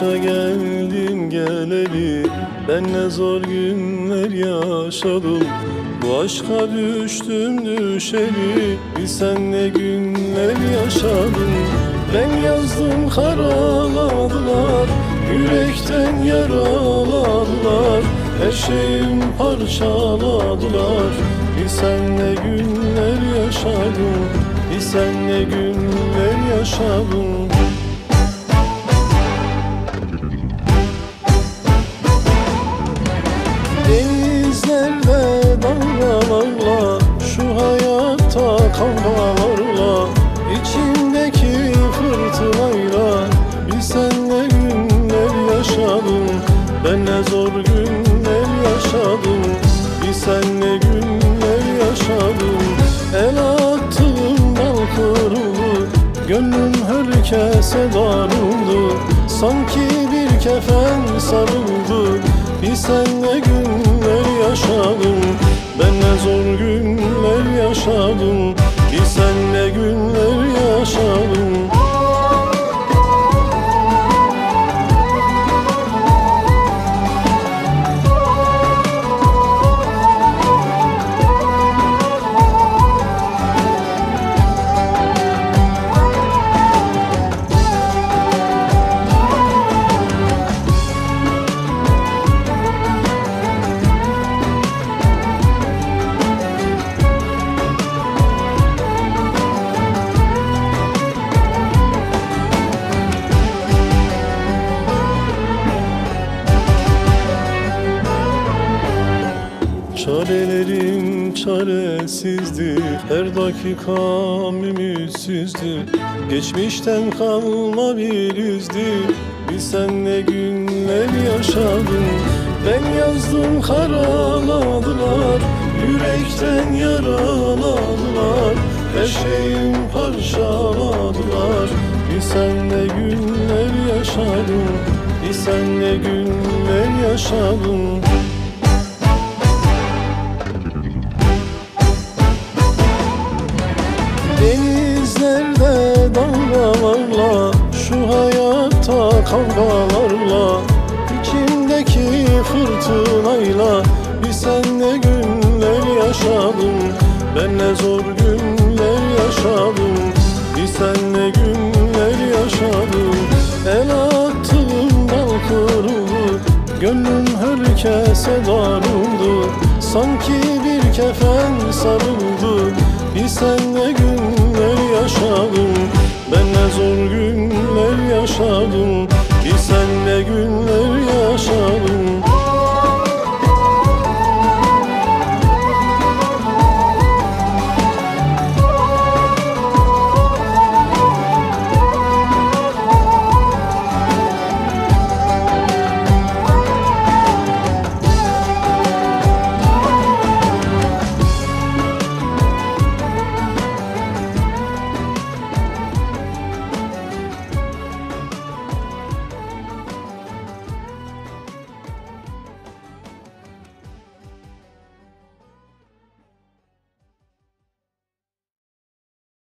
Başa geldim geleli, ben ne zor günler yaşadım. Bu aşka düştüm düşeli, bilsen ne günler yaşadım. Ben yazdım karaladılar, yürekten yaraladılar. Her şeyim parçaladılar, bilsen ne günler yaşadım. Bilsen ne günler yaşadım. Denizlerde dalgalarla, şu hayatta kavgalarla, içimdeki fırtınayla, bilsen ne günler yaşadım. Ben ne zor günler yaşadım, bilsen ne günler yaşadım. El attığım dal kırıldı, gönlüm herkese darıldı. Sanki bir kefen sarıldı, bilsen ne günler yaşadım. Ben ne zor günler yaşadım, bilsen ne günler yaşadım. Çarelerim çaresizdi, her dakikam ümitsizdi. Geçmişten kalma bir yüzdü, bilsen ne günler yaşadım. Ben yazdım karaladılar, yürekten yaraladılar. Her şeyim parçaladılar, bilsen ne günler yaşadım. Bilsen ne günler yaşadım. Denizlerde dalgalarla, şu hayatta kavgalarla, içimdeki fırtınayla, bilsen ne günler yaşadım. Ben ne zor günler yaşadım, bilsen ne günler yaşadım. El attığım dal kırıldı, gönlüm herkese darıldı. Sanki bir kefen sarıldı, bilsen ne günler yaşadım. Ben ne zor günler yaşadım, bilsen ne günler yaşadım.